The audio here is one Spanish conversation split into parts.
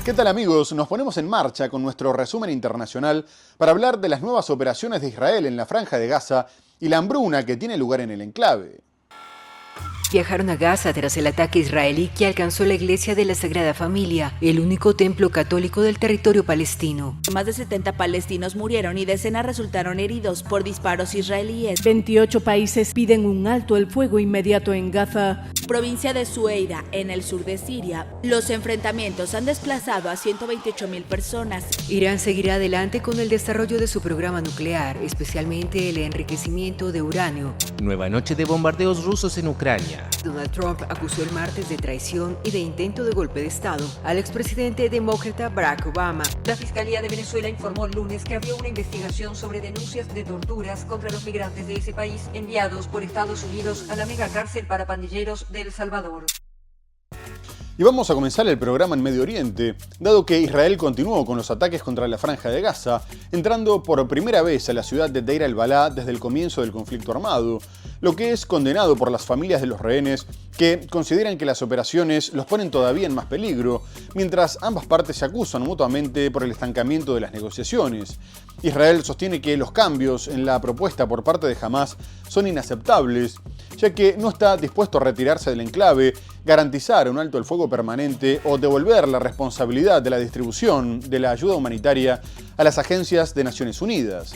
¿Qué tal amigos? Nos ponemos en marcha con nuestro resumen internacional para hablar de las nuevas operaciones de Israel en la Franja de Gaza y la hambruna que tiene lugar en el enclave. Viajaron a Gaza tras el ataque israelí que alcanzó la iglesia de la Sagrada Familia, el único templo católico del territorio palestino. Más de 70 palestinos murieron y decenas resultaron heridos por disparos israelíes. 28 países piden un alto el fuego inmediato en Gaza. Provincia de Sueira, en el sur de Siria. Los enfrentamientos han desplazado a 128.000 personas. Irán seguirá adelante con el desarrollo de su programa nuclear, especialmente el enriquecimiento de uranio. Nueva noche de bombardeos rusos en Ucrania. Donald Trump acusó el martes de traición y de intento de golpe de Estado al expresidente demócrata Barack Obama. La Fiscalía de Venezuela informó el lunes que había una investigación sobre denuncias de torturas contra los migrantes de ese país enviados por Estados Unidos a la megacárcel para pandilleros de El Salvador. Y vamos a comenzar el programa en Medio Oriente, dado que Israel continuó con los ataques contra la Franja de Gaza, entrando por primera vez a la ciudad de Deir al-Balá desde el comienzo del conflicto armado, lo que es condenado por las familias de los rehenes, que consideran que las operaciones los ponen todavía en más peligro, mientras ambas partes se acusan mutuamente por el estancamiento de las negociaciones. Israel sostiene que los cambios en la propuesta por parte de Hamás son inaceptables, ya que no está dispuesto a retirarse del enclave, garantizar un alto el fuego permanente o devolver la responsabilidad de la distribución de la ayuda humanitaria a las agencias de Naciones Unidas.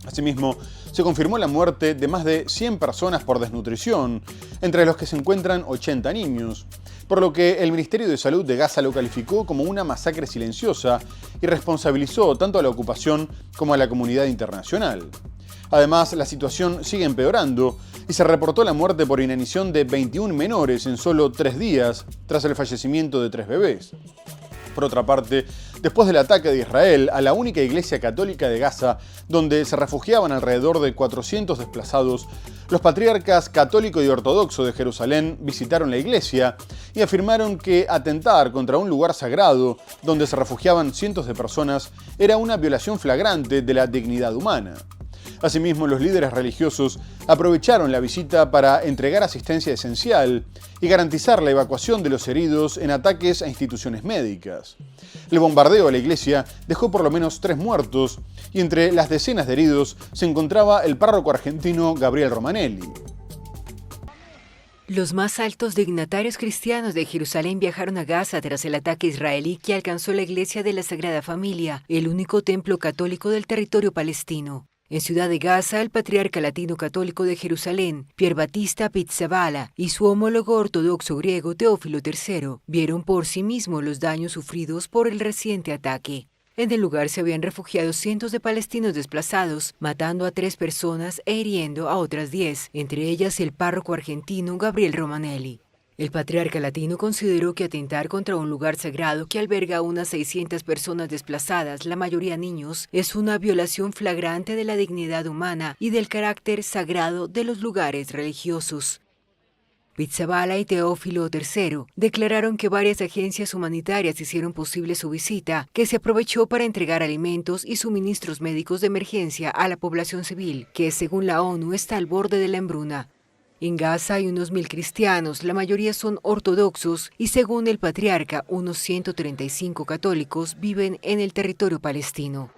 Asimismo, se confirmó la muerte de más de 100 personas por desnutrición, entre los que se encuentran 80 niños, por lo que el Ministerio de Salud de Gaza lo calificó como una masacre silenciosa y responsabilizó tanto a la ocupación como a la comunidad internacional. Además, la situación sigue empeorando y se reportó la muerte por inanición de 21 menores en solo 3 días, tras el fallecimiento de 3 bebés. Por otra parte, después del ataque de Israel a la única iglesia católica de Gaza, donde se refugiaban alrededor de 400 desplazados, los patriarcas católico y ortodoxo de Jerusalén visitaron la iglesia y afirmaron que atentar contra un lugar sagrado, donde se refugiaban cientos de personas, era una violación flagrante de la dignidad humana. Asimismo, los líderes religiosos aprovecharon la visita para entregar asistencia esencial y garantizar la evacuación de los heridos en ataques a instituciones médicas. El bombardeo a la iglesia dejó por lo menos 3 muertos y entre las decenas de heridos se encontraba el párroco argentino Gabriel Romanelli. Los más altos dignatarios cristianos de Jerusalén viajaron a Gaza tras el ataque israelí que alcanzó la iglesia de la Sagrada Familia, el único templo católico del territorio palestino. En Ciudad de Gaza, el patriarca latino católico de Jerusalén, Pier Battista Pizzaballa, y su homólogo ortodoxo griego Teófilo III vieron por sí mismos los daños sufridos por el reciente ataque. En el lugar se habían refugiado cientos de palestinos desplazados, matando a 3 personas e hiriendo a otras 10, entre ellas el párroco argentino Gabriel Romanelli. El patriarca latino consideró que atentar contra un lugar sagrado que alberga a unas 600 personas desplazadas, la mayoría niños, es una violación flagrante de la dignidad humana y del carácter sagrado de los lugares religiosos. Pizzaballa y Teófilo III declararon que varias agencias humanitarias hicieron posible su visita, que se aprovechó para entregar alimentos y suministros médicos de emergencia a la población civil, que según la ONU está al borde de la hambruna. En Gaza hay unos 1.000 cristianos, la mayoría son ortodoxos y según el patriarca, unos 135 católicos viven en el territorio palestino.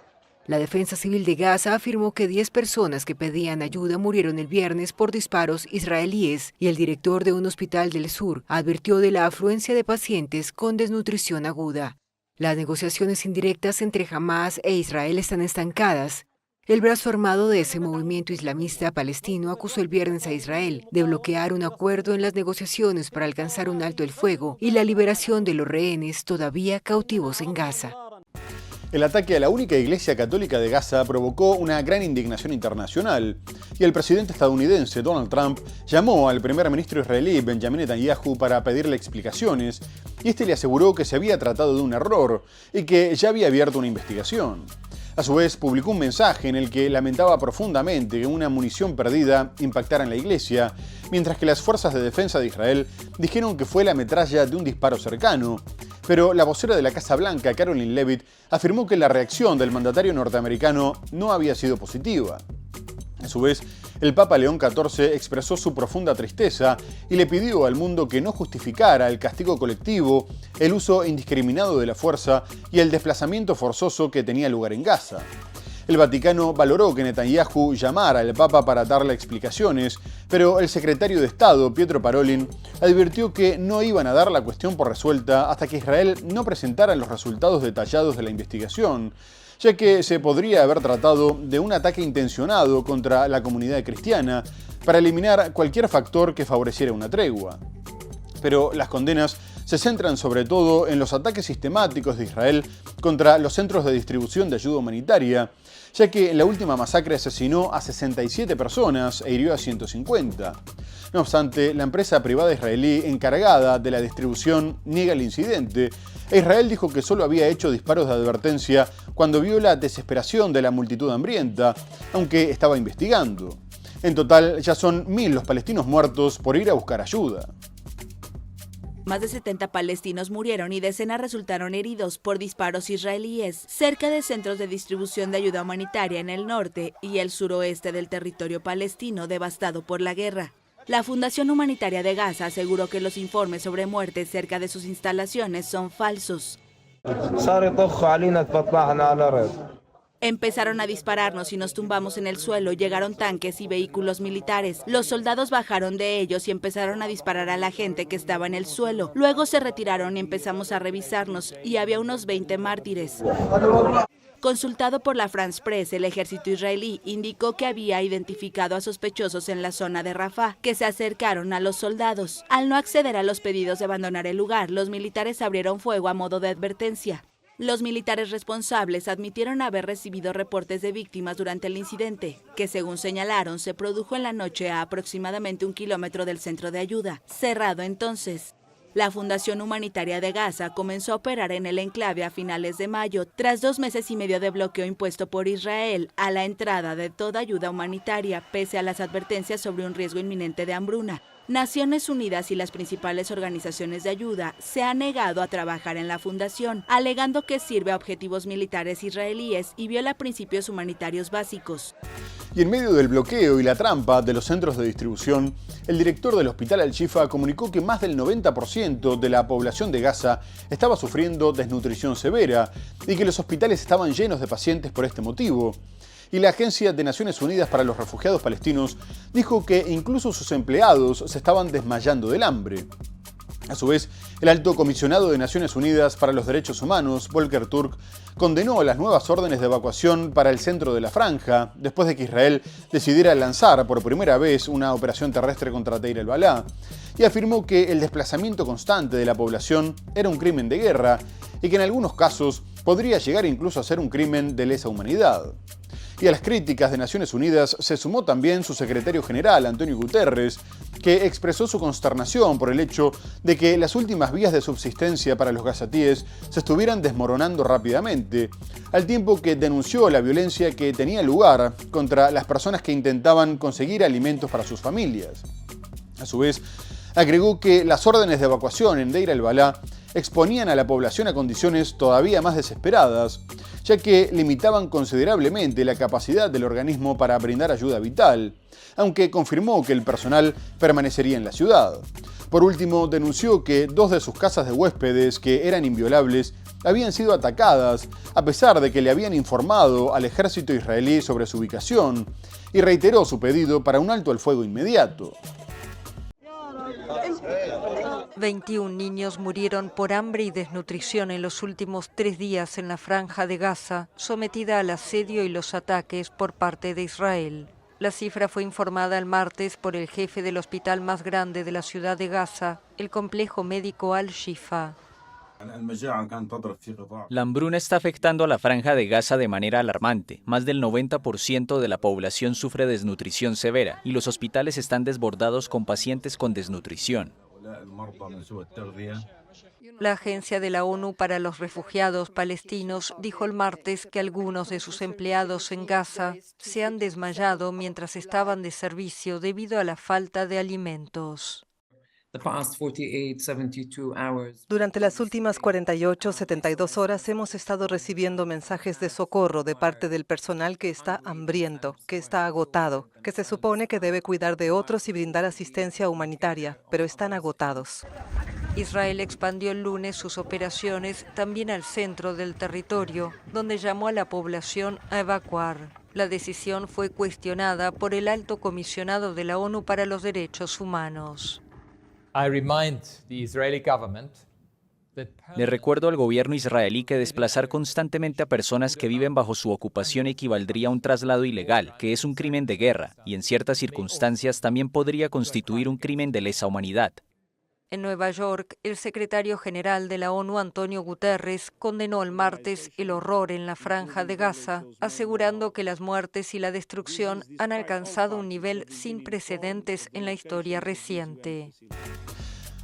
La Defensa Civil de Gaza afirmó que 10 personas que pedían ayuda murieron el viernes por disparos israelíes y el director de un hospital del sur advirtió de la afluencia de pacientes con desnutrición aguda. Las negociaciones indirectas entre Hamás e Israel están estancadas. El brazo armado de ese movimiento islamista palestino acusó el viernes a Israel de bloquear un acuerdo en las negociaciones para alcanzar un alto el fuego y la liberación de los rehenes todavía cautivos en Gaza. El ataque a la única iglesia católica de Gaza provocó una gran indignación internacional y el presidente estadounidense Donald Trump llamó al primer ministro israelí Benjamin Netanyahu para pedirle explicaciones y este le aseguró que se había tratado de un error y que ya había abierto una investigación. A su vez, publicó un mensaje en el que lamentaba profundamente que una munición perdida impactara en la iglesia, mientras que las fuerzas de defensa de Israel dijeron que fue la metralla de un disparo cercano. Pero la vocera de la Casa Blanca, Caroline Leavitt, afirmó que la reacción del mandatario norteamericano no había sido positiva. A su vez, el Papa León XIV expresó su profunda tristeza y le pidió al mundo que no justificara el castigo colectivo, el uso indiscriminado de la fuerza y el desplazamiento forzoso que tenía lugar en Gaza. El Vaticano valoró que Netanyahu llamara al Papa para darle explicaciones, pero el secretario de Estado, Pietro Parolin, advirtió que no iban a dar la cuestión por resuelta hasta que Israel no presentara los resultados detallados de la investigación, ya que se podría haber tratado de un ataque intencionado contra la comunidad cristiana para eliminar cualquier factor que favoreciera una tregua. Pero las condenas se centran sobre todo en los ataques sistemáticos de Israel contra los centros de distribución de ayuda humanitaria, ya que en la última masacre asesinó a 67 personas e hirió a 150. No obstante, la empresa privada israelí encargada de la distribución niega el incidente, e Israel dijo que solo había hecho disparos de advertencia cuando vio la desesperación de la multitud hambrienta, aunque estaba investigando. En total, ya son 1000 los palestinos muertos por ir a buscar ayuda. Más de 70 palestinos murieron y decenas resultaron heridos por disparos israelíes cerca de centros de distribución de ayuda humanitaria en el norte y el suroeste del territorio palestino devastado por la guerra. La Fundación Humanitaria de Gaza aseguró que los informes sobre muertes cerca de sus instalaciones son falsos. Empezaron a dispararnos y nos tumbamos en el suelo, llegaron tanques y vehículos militares. Los soldados bajaron de ellos y empezaron a disparar a la gente que estaba en el suelo. Luego se retiraron y empezamos a revisarnos y había unos 20 mártires. Consultado por la France Press, el ejército israelí indicó que había identificado a sospechosos en la zona de Rafah, que se acercaron a los soldados. Al no acceder a los pedidos de abandonar el lugar, los militares abrieron fuego a modo de advertencia. Los militares responsables admitieron haber recibido reportes de víctimas durante el incidente, que según señalaron se produjo en la noche a aproximadamente 1 kilómetro del centro de ayuda, cerrado entonces. La Fundación Humanitaria de Gaza comenzó a operar en el enclave a finales de mayo, tras 2 meses y medio de bloqueo impuesto por Israel a la entrada de toda ayuda humanitaria, pese a las advertencias sobre un riesgo inminente de hambruna. Naciones Unidas y las principales organizaciones de ayuda se han negado a trabajar en la fundación, alegando que sirve a objetivos militares israelíes y viola principios humanitarios básicos. Y en medio del bloqueo y la trampa de los centros de distribución, el director del Hospital Al-Shifa comunicó que más del 90% de la población de Gaza estaba sufriendo desnutrición severa y que los hospitales estaban llenos de pacientes por este motivo. Y la Agencia de Naciones Unidas para los Refugiados Palestinos dijo que incluso sus empleados se estaban desmayando del hambre. A su vez, el alto comisionado de Naciones Unidas para los Derechos Humanos, Volker Turk, condenó las nuevas órdenes de evacuación para el centro de la franja, después de que Israel decidiera lanzar por primera vez una operación terrestre contra Deir el-Balá, y afirmó que el desplazamiento constante de la población era un crimen de guerra y que en algunos casos podría llegar incluso a ser un crimen de lesa humanidad. Y a las críticas de Naciones Unidas se sumó también su secretario general, Antonio Guterres, que expresó su consternación por el hecho de que las últimas vías de subsistencia para los gazatíes se estuvieran desmoronando rápidamente, al tiempo que denunció la violencia que tenía lugar contra las personas que intentaban conseguir alimentos para sus familias. A su vez, agregó que las órdenes de evacuación en Deir el-Balá exponían a la población a condiciones todavía más desesperadas, ya que limitaban considerablemente la capacidad del organismo para brindar ayuda vital, aunque confirmó que el personal permanecería en la ciudad. Por último, denunció que 2 de sus casas de huéspedes, que eran inviolables, habían sido atacadas, a pesar de que le habían informado al ejército israelí sobre su ubicación, y reiteró su pedido para un alto al fuego inmediato. 21 niños murieron por hambre y desnutrición en los últimos 3 días en la Franja de Gaza, sometida al asedio y los ataques por parte de Israel. La cifra fue informada el martes por el jefe del hospital más grande de la ciudad de Gaza, el complejo médico Al-Shifa. La hambruna está afectando a la Franja de Gaza de manera alarmante. Más del 90% de la población sufre desnutrición severa y los hospitales están desbordados con pacientes con desnutrición. La Agencia de la ONU para los Refugiados Palestinos dijo el martes que algunos de sus empleados en Gaza se han desmayado mientras estaban de servicio debido a la falta de alimentos. Durante las últimas 48-72 horas hemos estado recibiendo mensajes de socorro de parte del personal que está hambriento, que está agotado, que se supone que debe cuidar de otros y brindar asistencia humanitaria, pero están agotados. Israel expandió el lunes sus operaciones también al centro del territorio, donde llamó a la población a evacuar. La decisión fue cuestionada por el alto comisionado de la ONU para los Derechos Humanos. Le recuerdo al gobierno israelí que desplazar constantemente a personas que viven bajo su ocupación equivaldría a un traslado ilegal, que es un crimen de guerra, y en ciertas circunstancias también podría constituir un crimen de lesa humanidad. En Nueva York, el secretario general de la ONU, Antonio Guterres, condenó el martes el horror en la Franja de Gaza, asegurando que las muertes y la destrucción han alcanzado un nivel sin precedentes en la historia reciente.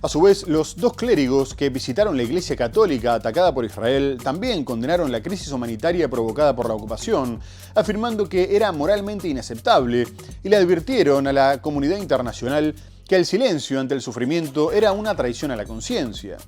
A su vez, los dos clérigos que visitaron la Iglesia Católica atacada por Israel también condenaron la crisis humanitaria provocada por la ocupación, afirmando que era moralmente inaceptable y le advirtieron a la comunidad internacional que el silencio ante el sufrimiento era una traición a la conciencia.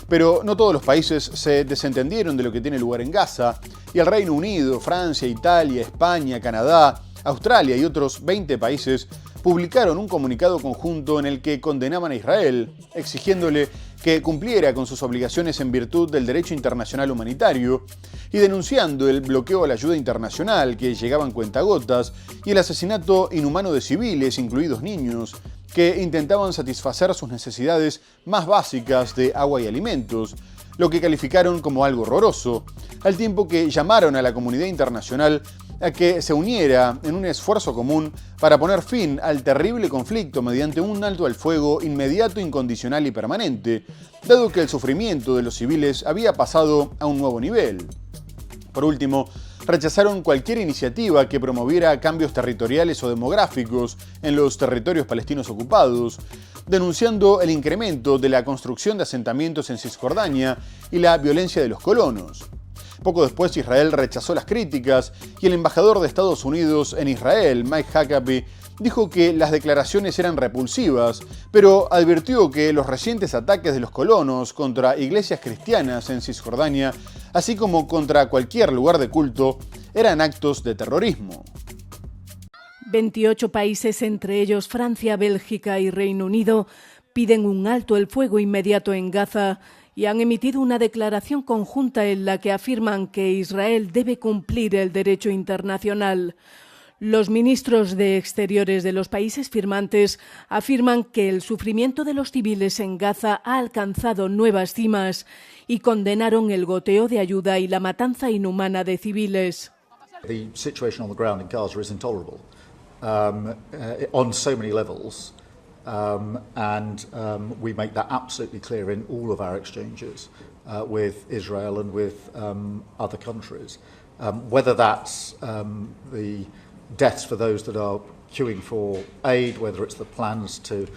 Pero no todos los países se desentendieron de lo que tiene lugar en Gaza, y el Reino Unido, Francia, Italia, España, Canadá, Australia y otros 20 países publicaron un comunicado conjunto en el que condenaban a Israel, exigiéndole que cumpliera con sus obligaciones en virtud del derecho internacional humanitario y denunciando el bloqueo a la ayuda internacional que llegaba en cuentagotas y el asesinato inhumano de civiles, incluidos niños, que intentaban satisfacer sus necesidades más básicas de agua y alimentos, lo que calificaron como algo horroroso, al tiempo que llamaron a la comunidad internacional a que se uniera en un esfuerzo común para poner fin al terrible conflicto mediante un alto al fuego inmediato, incondicional y permanente, dado que el sufrimiento de los civiles había pasado a un nuevo nivel. Por último, rechazaron cualquier iniciativa que promoviera cambios territoriales o demográficos en los territorios palestinos ocupados, denunciando el incremento de la construcción de asentamientos en Cisjordania y la violencia de los colonos. Poco después, Israel rechazó las críticas y el embajador de Estados Unidos en Israel, Mike Huckabee, dijo que las declaraciones eran repulsivas, pero advirtió que los recientes ataques de los colonos contra iglesias cristianas en Cisjordania, así como contra cualquier lugar de culto, eran actos de terrorismo. 28 países, entre ellos Francia, Bélgica y Reino Unido, piden un alto el fuego inmediato en Gaza y han emitido una declaración conjunta en la que afirman que Israel debe cumplir el derecho internacional. Los ministros de Exteriores de los países firmantes afirman que el sufrimiento de los civiles en Gaza ha alcanzado nuevas cimas y condenaron el goteo de ayuda y la matanza inhumana de civiles. The situation on the ground in Gaza is intolerable on so many levels. We make that absolutely clear in all of our exchanges with Israel and with other countries. Whether that's the deaths for those that are queuing for aid, whether it's the plans to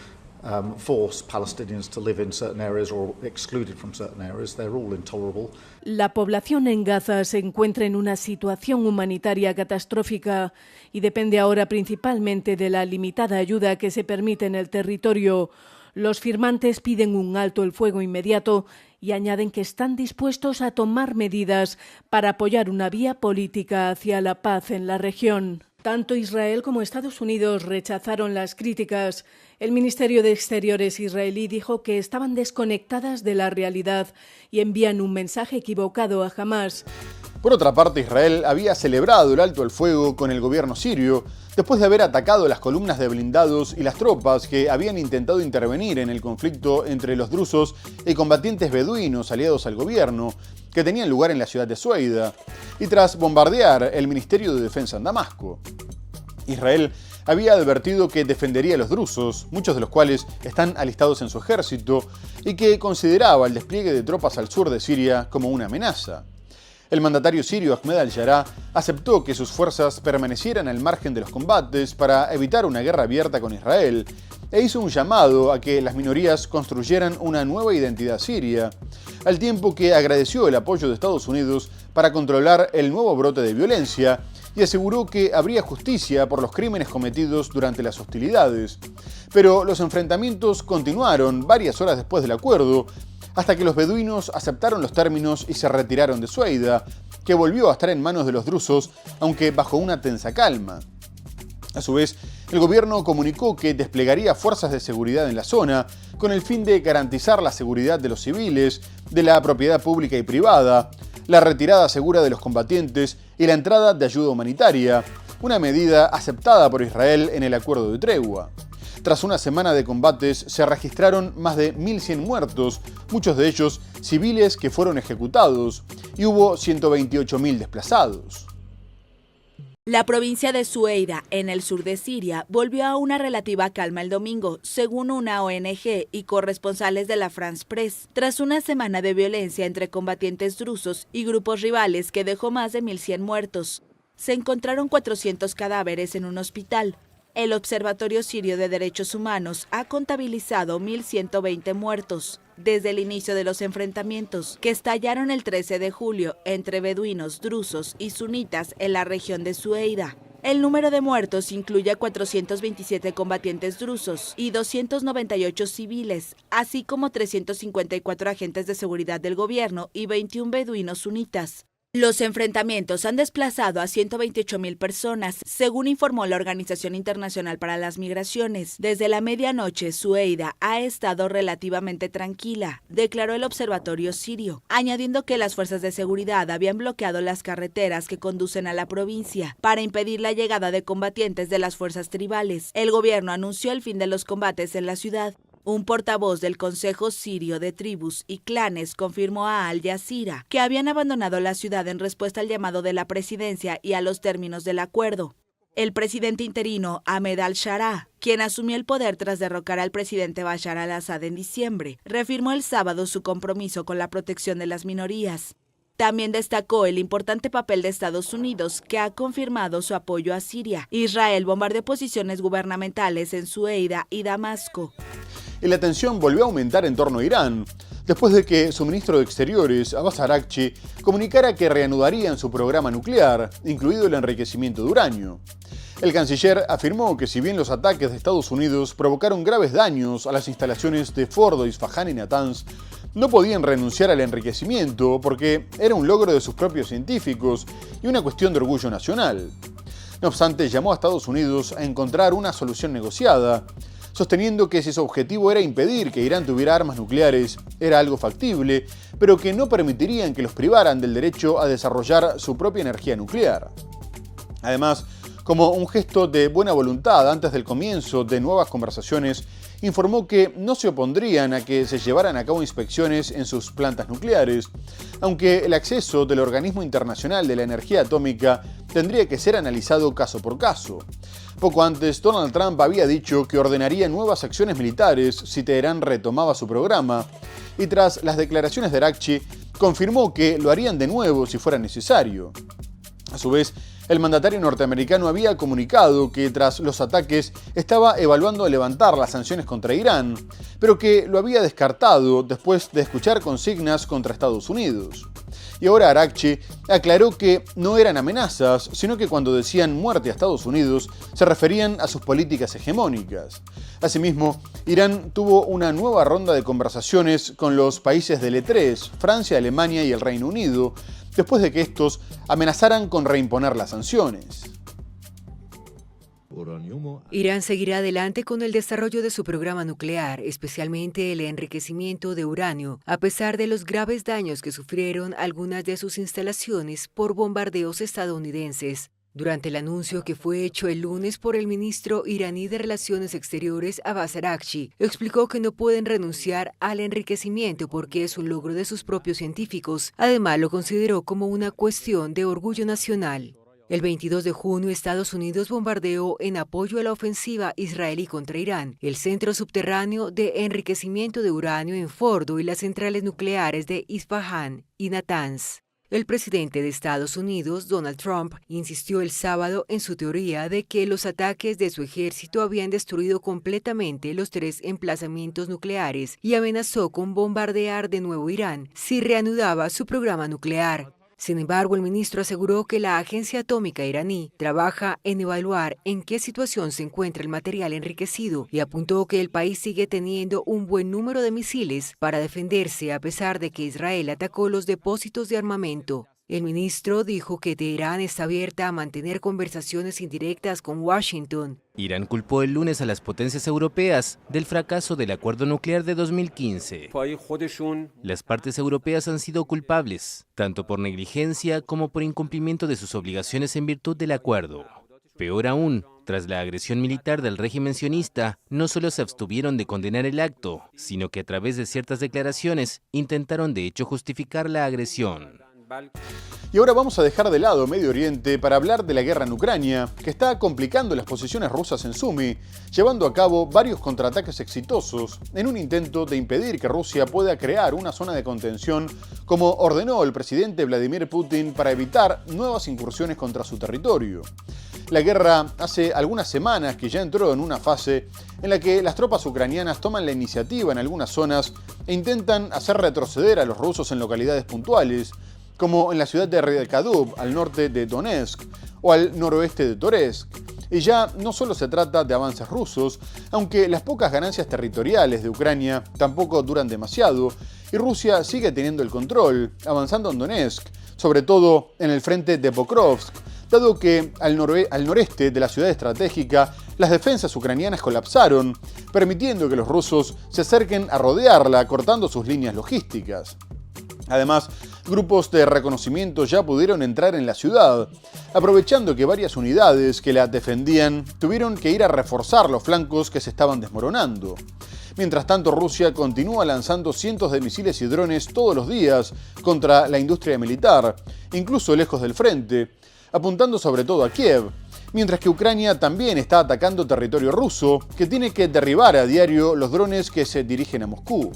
force Palestinians to live in certain areas or excluded from certain areas, they're all intolerable. La población en Gaza se encuentra en una situación humanitaria catastrófica y depende ahora principalmente de la limitada ayuda que se permite en el territorio. Los firmantes piden un alto el fuego inmediato y añaden que están dispuestos a tomar medidas para apoyar una vía política hacia la paz en la región. Tanto Israel como Estados Unidos rechazaron las críticas. El Ministerio de Exteriores israelí dijo que estaban desconectadas de la realidad y envían un mensaje equivocado a Hamás. Por otra parte, Israel había celebrado el alto el fuego con el gobierno sirio después de haber atacado las columnas de blindados y las tropas que habían intentado intervenir en el conflicto entre los drusos y combatientes beduinos aliados al gobierno, que tenían lugar en la ciudad de Sueida, y tras bombardear el Ministerio de Defensa en Damasco. Israel había advertido que defendería a los drusos, muchos de los cuales están alistados en su ejército, y que consideraba el despliegue de tropas al sur de Siria como una amenaza. El mandatario sirio Ahmed al-Jarrah aceptó que sus fuerzas permanecieran al margen de los combates para evitar una guerra abierta con Israel e hizo un llamado a que las minorías construyeran una nueva identidad siria, al tiempo que agradeció el apoyo de Estados Unidos para controlar el nuevo brote de violencia y aseguró que habría justicia por los crímenes cometidos durante las hostilidades. Pero los enfrentamientos continuaron varias horas después del acuerdo, hasta que los beduinos aceptaron los términos y se retiraron de Sueida, que volvió a estar en manos de los drusos, aunque bajo una tensa calma. A su vez, el gobierno comunicó que desplegaría fuerzas de seguridad en la zona con el fin de garantizar la seguridad de los civiles, de la propiedad pública y privada, la retirada segura de los combatientes y la entrada de ayuda humanitaria, una medida aceptada por Israel en el acuerdo de tregua. Tras una semana de combates, se registraron más de 1.100 muertos, muchos de ellos civiles que fueron ejecutados, y hubo 128.000 desplazados. La provincia de Sueida, en el sur de Siria, volvió a una relativa calma el domingo, según una ONG y corresponsales de la France Press, tras una semana de violencia entre combatientes drusos y grupos rivales que dejó más de 1.100 muertos. Se encontraron 400 cadáveres en un hospital. El Observatorio Sirio de Derechos Humanos ha contabilizado 1.120 muertos desde el inicio de los enfrentamientos, que estallaron el 13 de julio entre beduinos, drusos y sunitas en la región de Sueida. El número de muertos incluye a 427 combatientes drusos y 298 civiles, así como 354 agentes de seguridad del gobierno y 21 beduinos sunitas. Los enfrentamientos han desplazado a 128.000 personas, según informó la Organización Internacional para las Migraciones. Desde la medianoche, Sueida ha estado relativamente tranquila, declaró el Observatorio Sirio, añadiendo que las fuerzas de seguridad habían bloqueado las carreteras que conducen a la provincia para impedir la llegada de combatientes de las fuerzas tribales. El gobierno anunció el fin de los combates en la ciudad. Un portavoz del Consejo Sirio de Tribus y Clanes confirmó a Al Jazeera que habían abandonado la ciudad en respuesta al llamado de la presidencia y a los términos del acuerdo. El presidente interino Ahmed al-Sharaa, quien asumió el poder tras derrocar al presidente Bashar al-Assad en diciembre, reafirmó el sábado su compromiso con la protección de las minorías. También destacó el importante papel de Estados Unidos, que ha confirmado su apoyo a Siria. Israel bombardeó posiciones gubernamentales en Sueida y Damasco. Y la tensión volvió a aumentar en torno a Irán, después de que su ministro de Exteriores, Abbas Araghchi, comunicara que reanudarían su programa nuclear, incluido el enriquecimiento de uranio. El canciller afirmó que si bien los ataques de Estados Unidos provocaron graves daños a las instalaciones de Fordo, Isfahán y Natanz, no podían renunciar al enriquecimiento porque era un logro de sus propios científicos y una cuestión de orgullo nacional. No obstante, llamó a Estados Unidos a encontrar una solución negociada, sosteniendo que si su objetivo era impedir que Irán tuviera armas nucleares, era algo factible, pero que no permitirían que los privaran del derecho a desarrollar su propia energía nuclear. Además, como un gesto de buena voluntad antes del comienzo de nuevas conversaciones, informó que no se opondrían a que se llevaran a cabo inspecciones en sus plantas nucleares, aunque el acceso del Organismo Internacional de la Energía Atómica tendría que ser analizado caso por caso. Poco antes, Donald Trump había dicho que ordenaría nuevas acciones militares si Teherán retomaba su programa, y tras las declaraciones de Araghchi, confirmó que lo harían de nuevo si fuera necesario. A su vez, el mandatario norteamericano había comunicado que tras los ataques estaba evaluando levantar las sanciones contra Irán, pero que lo había descartado después de escuchar consignas contra Estados Unidos. Y ahora Araghchi aclaró que no eran amenazas, sino que cuando decían muerte a Estados Unidos se referían a sus políticas hegemónicas. Asimismo, Irán tuvo una nueva ronda de conversaciones con los países del E3, Francia, Alemania y el Reino Unido, después de que estos amenazaran con reimponer las sanciones. Irán seguirá adelante con el desarrollo de su programa nuclear, especialmente el enriquecimiento de uranio, a pesar de los graves daños que sufrieron algunas de sus instalaciones por bombardeos estadounidenses. Durante el anuncio que fue hecho el lunes por el ministro iraní de Relaciones Exteriores, Abbas Araghchi, explicó que no pueden renunciar al enriquecimiento porque es un logro de sus propios científicos. Además, lo consideró como una cuestión de orgullo nacional. El 22 de junio, Estados Unidos bombardeó en apoyo a la ofensiva israelí contra Irán el centro subterráneo de enriquecimiento de uranio en Fordo y las centrales nucleares de Isfahán y Natanz. El presidente de Estados Unidos, Donald Trump, insistió el sábado en su teoría de que los ataques de su ejército habían destruido completamente los 3 emplazamientos nucleares y amenazó con bombardear de nuevo Irán si reanudaba su programa nuclear. Sin embargo, el ministro aseguró que la agencia atómica iraní trabaja en evaluar en qué situación se encuentra el material enriquecido y apuntó que el país sigue teniendo un buen número de misiles para defenderse a pesar de que Israel atacó los depósitos de armamento. El ministro dijo que Teherán está abierta a mantener conversaciones indirectas con Washington. Irán culpó el lunes a las potencias europeas del fracaso del acuerdo nuclear de 2015. Las partes europeas han sido culpables, tanto por negligencia como por incumplimiento de sus obligaciones en virtud del acuerdo. Peor aún, tras la agresión militar del régimen sionista, no solo se abstuvieron de condenar el acto, sino que a través de ciertas declaraciones intentaron de hecho justificar la agresión. Y ahora vamos a dejar de lado Medio Oriente para hablar de la guerra en Ucrania, que está complicando las posiciones rusas en Sumy, llevando a cabo varios contraataques exitosos en un intento de impedir que Rusia pueda crear una zona de contención, como ordenó el presidente Vladimir Putin para evitar nuevas incursiones contra su territorio. La guerra hace algunas semanas que ya entró en una fase en la que las tropas ucranianas toman la iniciativa en algunas zonas e intentan hacer retroceder a los rusos en localidades puntuales, como en la ciudad de Redekadub, al norte de Donetsk, o al noroeste de Toretsk. Y ya no solo se trata de avances rusos, aunque las pocas ganancias territoriales de Ucrania tampoco duran demasiado, y Rusia sigue teniendo el control, avanzando en Donetsk, sobre todo en el frente de Pokrovsk, dado que al noreste de la ciudad estratégica las defensas ucranianas colapsaron, permitiendo que los rusos se acerquen a rodearla, cortando sus líneas logísticas. Además, grupos de reconocimiento ya pudieron entrar en la ciudad, aprovechando que varias unidades que la defendían tuvieron que ir a reforzar los flancos que se estaban desmoronando. Mientras tanto, Rusia continúa lanzando cientos de misiles y drones todos los días contra la industria militar, incluso lejos del frente, apuntando sobre todo a Kiev, mientras que Ucrania también está atacando territorio ruso, que tiene que derribar a diario los drones que se dirigen a Moscú.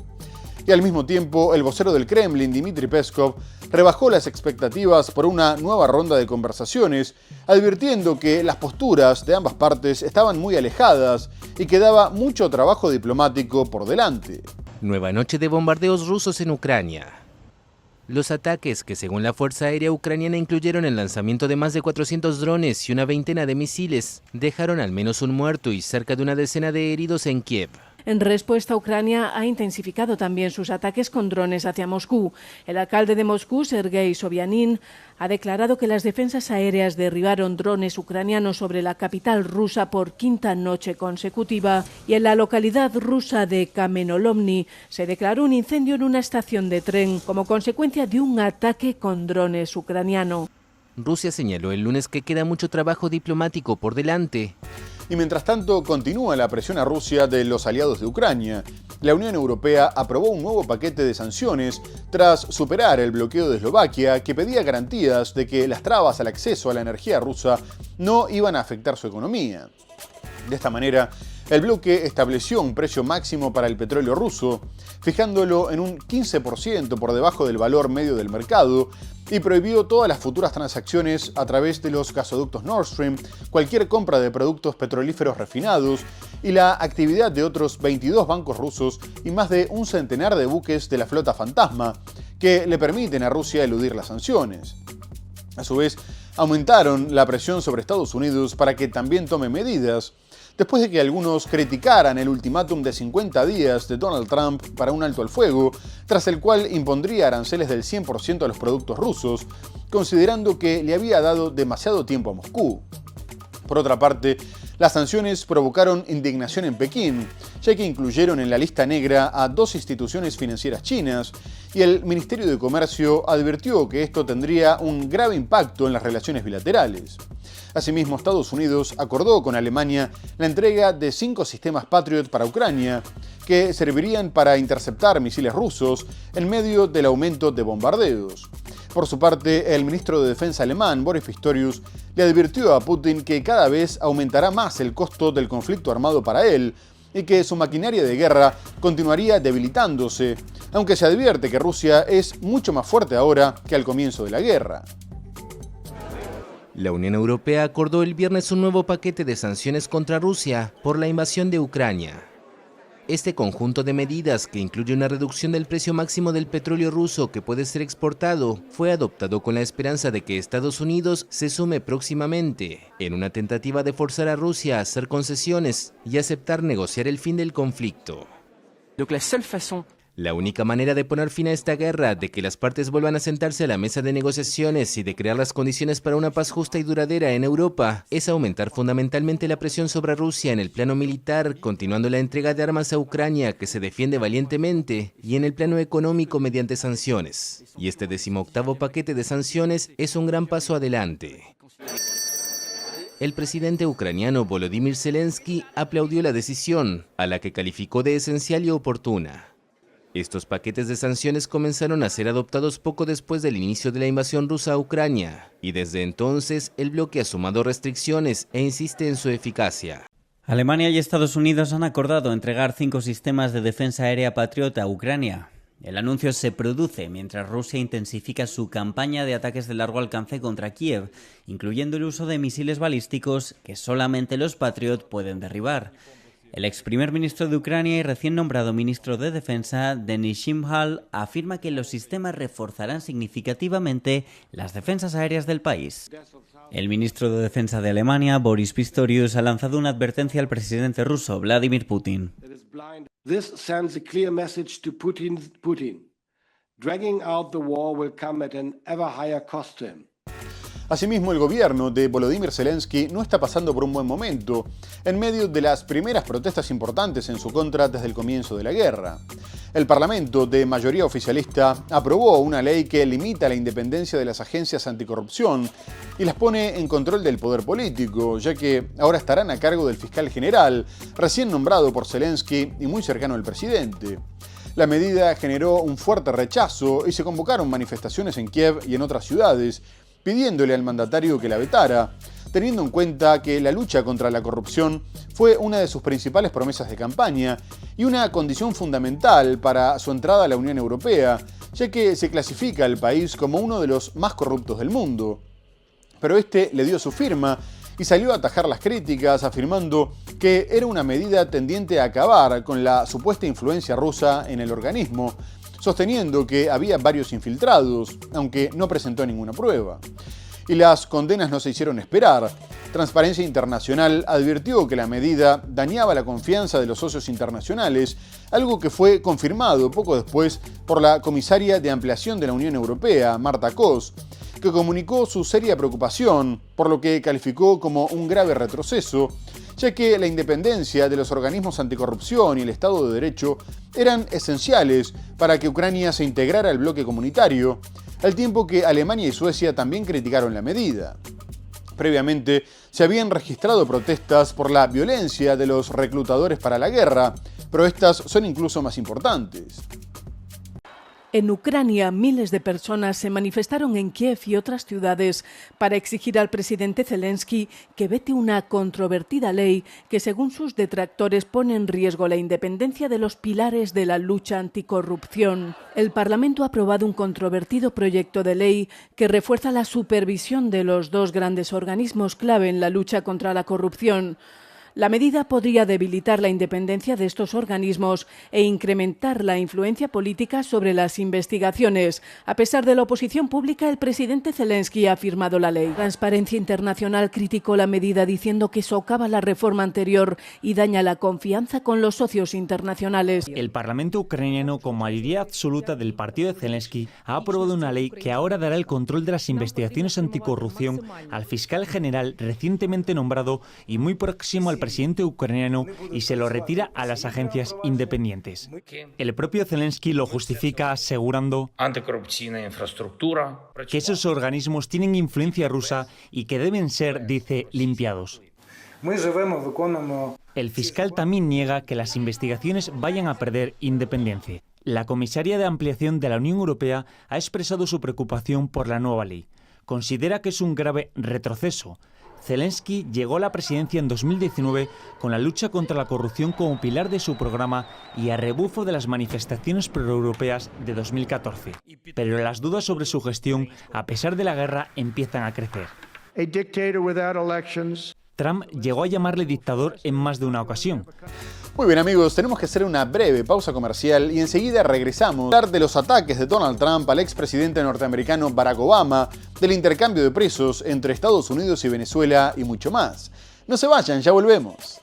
Y al mismo tiempo, el vocero del Kremlin, Dmitry Peskov, rebajó las expectativas por una nueva ronda de conversaciones, advirtiendo que las posturas de ambas partes estaban muy alejadas y quedaba mucho trabajo diplomático por delante. Nueva noche de bombardeos rusos en Ucrania. Los ataques, que según la Fuerza Aérea Ucraniana incluyeron el lanzamiento de más de 400 drones y una veintena de misiles, dejaron al menos un muerto y cerca de una decena de heridos en Kiev. En respuesta, Ucrania ha intensificado también sus ataques con drones hacia Moscú. El alcalde de Moscú, Sergei Sobyanin, ha declarado que las defensas aéreas derribaron drones ucranianos sobre la capital rusa por quinta noche consecutiva, y en la localidad rusa de Kamenolomny se declaró un incendio en una estación de tren como consecuencia de un ataque con drones ucraniano. Rusia señaló el lunes que queda mucho trabajo diplomático por delante. Y mientras tanto, continúa la presión a Rusia de los aliados de Ucrania. La Unión Europea aprobó un nuevo paquete de sanciones tras superar el bloqueo de Eslovaquia, que pedía garantías de que las trabas al acceso a la energía rusa no iban a afectar su economía. De esta manera, el bloque estableció un precio máximo para el petróleo ruso, fijándolo en un 15% por debajo del valor medio del mercado, y prohibió todas las futuras transacciones a través de los gasoductos Nord Stream, cualquier compra de productos petrolíferos refinados y la actividad de otros 22 bancos rusos y más de un centenar de buques de la flota fantasma que le permiten a Rusia eludir las sanciones. A su vez, aumentaron la presión sobre Estados Unidos para que también tome medidas, después de que algunos criticaran el ultimátum de 50 días de Donald Trump para un alto al fuego, tras el cual impondría aranceles del 100% a los productos rusos, considerando que le había dado demasiado tiempo a Moscú. Por otra parte, las sanciones provocaron indignación en Pekín, ya que incluyeron en la lista negra a 2 instituciones financieras chinas, y el Ministerio de Comercio advirtió que esto tendría un grave impacto en las relaciones bilaterales. Asimismo, Estados Unidos acordó con Alemania la entrega de 5 sistemas Patriot para Ucrania, que servirían para interceptar misiles rusos en medio del aumento de bombardeos. Por su parte, el ministro de Defensa alemán, Boris Pistorius, le advirtió a Putin que cada vez aumentará más el costo del conflicto armado para él y que su maquinaria de guerra continuaría debilitándose, aunque se advierte que Rusia es mucho más fuerte ahora que al comienzo de la guerra. La Unión Europea acordó el viernes un nuevo paquete de sanciones contra Rusia por la invasión de Ucrania. Este conjunto de medidas, que incluye una reducción del precio máximo del petróleo ruso que puede ser exportado, fue adoptado con la esperanza de que Estados Unidos se sume próximamente, en una tentativa de forzar a Rusia a hacer concesiones y aceptar negociar el fin del conflicto. La única manera de poner fin a esta guerra, de que las partes vuelvan a sentarse a la mesa de negociaciones y de crear las condiciones para una paz justa y duradera en Europa, es aumentar fundamentalmente la presión sobre Rusia en el plano militar, continuando la entrega de armas a Ucrania, que se defiende valientemente, y en el plano económico mediante sanciones. Y este 18º paquete de sanciones es un gran paso adelante. El presidente ucraniano Volodymyr Zelensky aplaudió la decisión, a la que calificó de esencial y oportuna. Estos paquetes de sanciones comenzaron a ser adoptados poco después del inicio de la invasión rusa a Ucrania, y desde entonces el bloque ha sumado restricciones e insiste en su eficacia. Alemania y Estados Unidos han acordado entregar 5 sistemas de defensa aérea Patriot a Ucrania. El anuncio se produce mientras Rusia intensifica su campaña de ataques de largo alcance contra Kiev, incluyendo el uso de misiles balísticos que solamente los Patriot pueden derribar. El ex primer ministro de Ucrania y recién nombrado ministro de Defensa, Denis Shmyhal, afirma que los sistemas reforzarán significativamente las defensas aéreas del país. El ministro de Defensa de Alemania, Boris Pistorius, ha lanzado una advertencia al presidente ruso, Vladimir Putin. This sends a clear message to Putin. Dragging out the war will come at an ever higher cost to him. Asimismo, el gobierno de Volodymyr Zelensky no está pasando por un buen momento, en medio de las primeras protestas importantes en su contra desde el comienzo de la guerra. El Parlamento, de mayoría oficialista, aprobó una ley que limita la independencia de las agencias anticorrupción y las pone en control del poder político, ya que ahora estarán a cargo del fiscal general, recién nombrado por Zelensky y muy cercano al presidente. La medida generó un fuerte rechazo y se convocaron manifestaciones en Kiev y en otras ciudades, pidiéndole al mandatario que la vetara, teniendo en cuenta que la lucha contra la corrupción fue una de sus principales promesas de campaña y una condición fundamental para su entrada a la Unión Europea, ya que se clasifica al país como uno de los más corruptos del mundo. Pero este le dio su firma y salió a atajar las críticas, afirmando que era una medida tendiente a acabar con la supuesta influencia rusa en el organismo, sosteniendo que había varios infiltrados, aunque no presentó ninguna prueba. Y las condenas no se hicieron esperar. Transparencia Internacional advirtió que la medida dañaba la confianza de los socios internacionales, algo que fue confirmado poco después por la comisaria de Ampliación de la Unión Europea, Marta Kos, que comunicó su seria preocupación, por lo que calificó como un grave retroceso, ya que la independencia de los organismos anticorrupción y el Estado de Derecho eran esenciales para que Ucrania se integrara al bloque comunitario, al tiempo que Alemania y Suecia también criticaron la medida. Previamente, se habían registrado protestas por la violencia de los reclutadores para la guerra, pero estas son incluso más importantes. En Ucrania, miles de personas se manifestaron en Kiev y otras ciudades para exigir al presidente Zelensky que vete una controvertida ley que, según sus detractores, pone en riesgo la independencia de los pilares de la lucha anticorrupción. El Parlamento ha aprobado un controvertido proyecto de ley que refuerza la supervisión de los 2 grandes organismos clave en la lucha contra la corrupción. La medida podría debilitar la independencia de estos organismos e incrementar la influencia política sobre las investigaciones. A pesar de la oposición pública, el presidente Zelensky ha firmado la ley. Transparencia Internacional criticó la medida diciendo que socava la reforma anterior y daña la confianza con los socios internacionales. El Parlamento ucraniano, con mayoría absoluta del partido de Zelensky, ha aprobado una ley que ahora dará el control de las investigaciones anticorrupción al fiscal general recientemente nombrado y muy próximo al presidente ucraniano, y se lo retira a las agencias independientes. El propio Zelensky lo justifica asegurando que esos organismos tienen influencia rusa y que deben ser, dice, limpiados. El fiscal también niega que las investigaciones vayan a perder independencia. La comisaria de Ampliación de la Unión Europea ha expresado su preocupación por la nueva ley. Considera que es un grave retroceso. Zelensky llegó a la presidencia en 2019 con la lucha contra la corrupción como pilar de su programa y a rebufo de las manifestaciones proeuropeas de 2014. Pero las dudas sobre su gestión, a pesar de la guerra, empiezan a crecer. Trump llegó a llamarle dictador en más de una ocasión. Muy bien amigos, tenemos que hacer una breve pausa comercial y enseguida regresamos a hablar de los ataques de Donald Trump al expresidente norteamericano Barack Obama, del intercambio de presos entre Estados Unidos y Venezuela y mucho más. No se vayan, ya volvemos.